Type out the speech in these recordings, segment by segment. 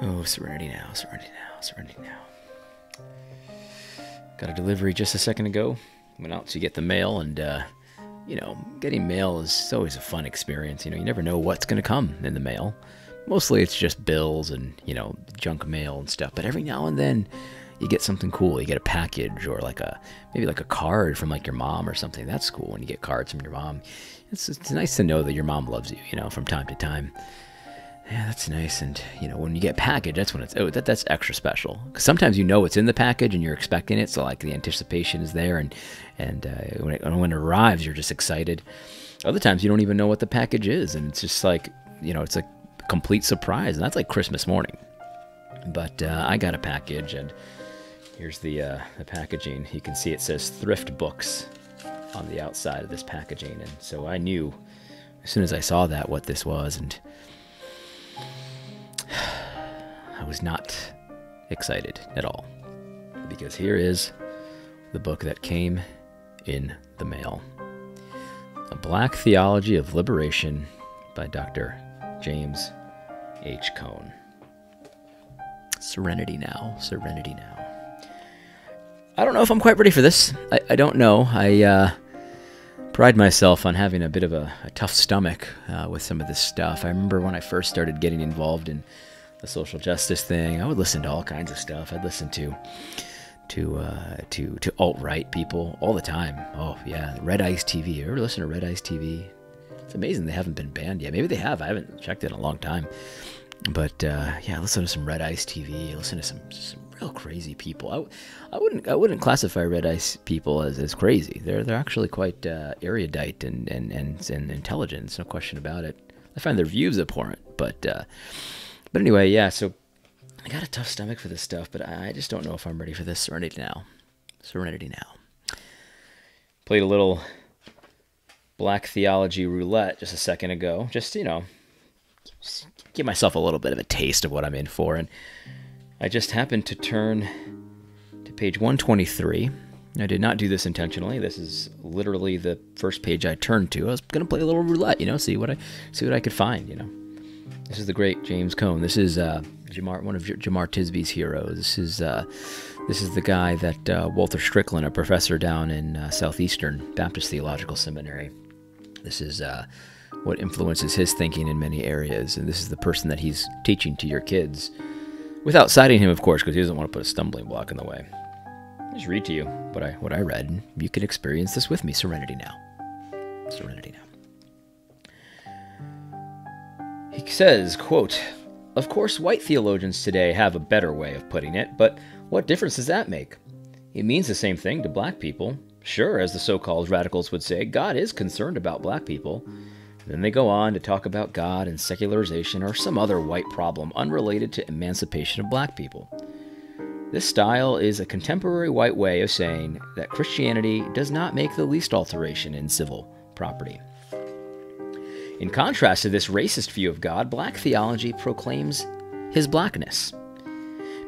Oh, serenity now, serenity now, serenity now. Got a delivery just a second ago. Went out to get the mail, and, getting mail is always a fun experience. You never know what's going to come in the mail. Mostly it's just bills and, junk mail and stuff. But every now and then you get something cool. You get a package or maybe a card from your mom or something. That's cool when you get cards from your mom. It's nice to know that your mom loves you, from time to time. Yeah, that's nice. And, when you get a package, that's when that's extra special. Because sometimes it's in the package and you're expecting it. So, the anticipation is there. And when it arrives, you're just excited. Other times, you don't even know what the package is. And it's just it's a complete surprise. And that's like Christmas morning. But I got a package, and here's the packaging. You can see it says Thrift Books on the outside of this packaging. And so I knew as soon as I saw that what this was. And I was not excited at all, because here is the book that came in the mail. A Black Theology of Liberation by Dr. James H. Cone. Serenity now, serenity now. I don't know if I'm quite ready for this. I don't know. I pride myself on having a bit of a tough stomach with some of this stuff. I remember when I first started getting involved in the social justice thing, I would listen to all kinds of stuff. I'd listen to alt-right people all the time. Oh yeah, Red Ice TV. You ever listen to Red Ice TV? It's amazing they haven't been banned yet. Maybe they have. I haven't checked it in a long time. But yeah, listen to some Red Ice TV. Listen to some real crazy people. I wouldn't classify Red Ice people as crazy. They're actually quite erudite and intelligent. No question about it. I find their views abhorrent, but anyway, yeah. So I got a tough stomach for this stuff, but I just don't know if I'm ready for this. Serenity now. Serenity now. Played a little Black Theology roulette just a second ago. Just give myself a little bit of a taste of what I'm in for, and I just happened to turn to page 123. I did not do this intentionally. This is literally the first page I turned to. I was going to play a little roulette, see what I could find, This is the great James Cone. This is one of Jamar Tisby's heroes. This is the guy that Walter Strickland, a professor down in Southeastern Baptist Theological Seminary. This is what influences his thinking in many areas, and this is the person that he's teaching to your kids, without citing him, of course, because he doesn't want to put a stumbling block in the way. I'll just read to you what I read, and you can experience this with me. Serenity now. Serenity now. He says, quote, "Of course, white theologians today have a better way of putting it, but what difference does that make? It means the same thing to black people. Sure, as the so-called radicals would say, God is concerned about black people." Then they go on to talk about God and secularization or some other white problem unrelated to emancipation of black people. This style is a contemporary white way of saying that Christianity does not make the least alteration in civil property. In contrast to this racist view of God, black theology proclaims his blackness.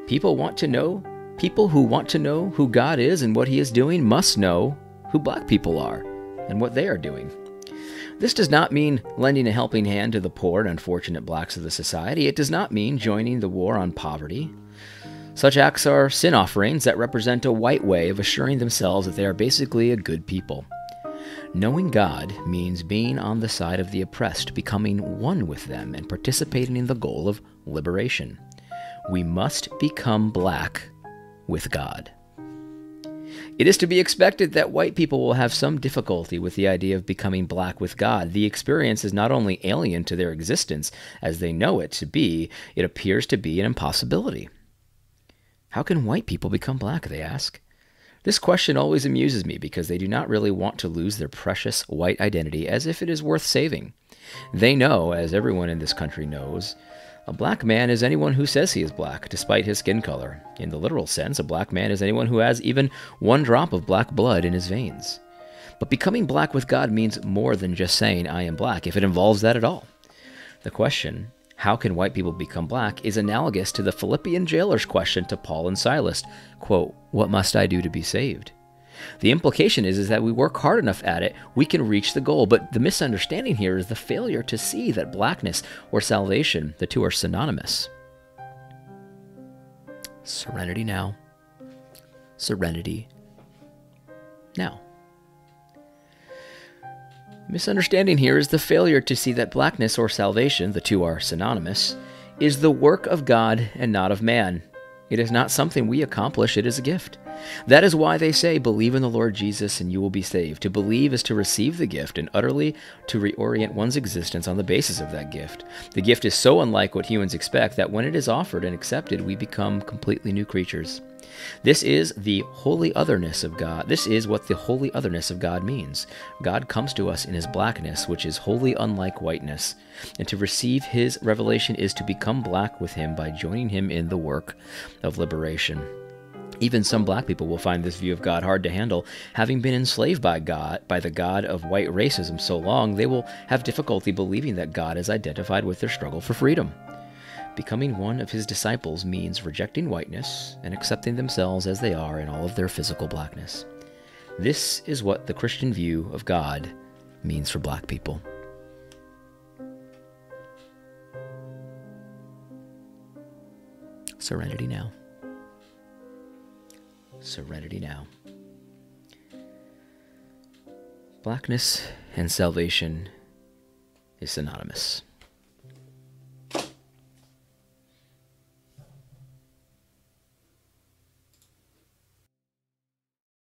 People who want to know who God is and what he is doing must know who black people are and what they are doing. This does not mean lending a helping hand to the poor and unfortunate blacks of the society. It does not mean joining the war on poverty. Such acts are sin offerings that represent a white way of assuring themselves that they are basically a good people. Knowing God means being on the side of the oppressed, becoming one with them, and participating in the goal of liberation. We must become black with God. It is to be expected that white people will have some difficulty with the idea of becoming black with God. The experience is not only alien to their existence as they know it to be, it appears to be an impossibility. How can white people become black, they ask? This question always amuses me because they do not really want to lose their precious white identity as if it is worth saving. They know, as everyone in this country knows, a black man is anyone who says he is black, despite his skin color. In the literal sense, a black man is anyone who has even one drop of black blood in his veins. But becoming black with God means more than just saying, I am black, if it involves that at all. The question, how can white people become black, is analogous to the Philippian jailer's question to Paul and Silas, quote, what must I do to be saved? The implication is that we work hard enough at it, we can reach the goal. But the misunderstanding here is the failure to see that blackness or salvation, the two are synonymous. Serenity now. Serenity now. Misunderstanding here is the failure to see that blackness or salvation, the two are synonymous, is the work of God and not of man. It is not something we accomplish, it is a gift. That is why they say, believe in the Lord Jesus and you will be saved. To believe is to receive the gift and utterly to reorient one's existence on the basis of that gift. The gift is so unlike what humans expect that when it is offered and accepted, we become completely new creatures. This is the holy otherness of God. This is what the holy otherness of God means. God comes to us in his blackness, which is wholly unlike whiteness. And to receive his revelation is to become black with him by joining him in the work of liberation. Even some black people will find this view of God hard to handle. Having been enslaved by the God of white racism so long, they will have difficulty believing that God is identified with their struggle for freedom. Becoming one of his disciples means rejecting whiteness and accepting themselves as they are in all of their physical blackness. This is what the Christian view of God means for black people. Serenity now. Serenity now. Blackness and salvation is synonymous.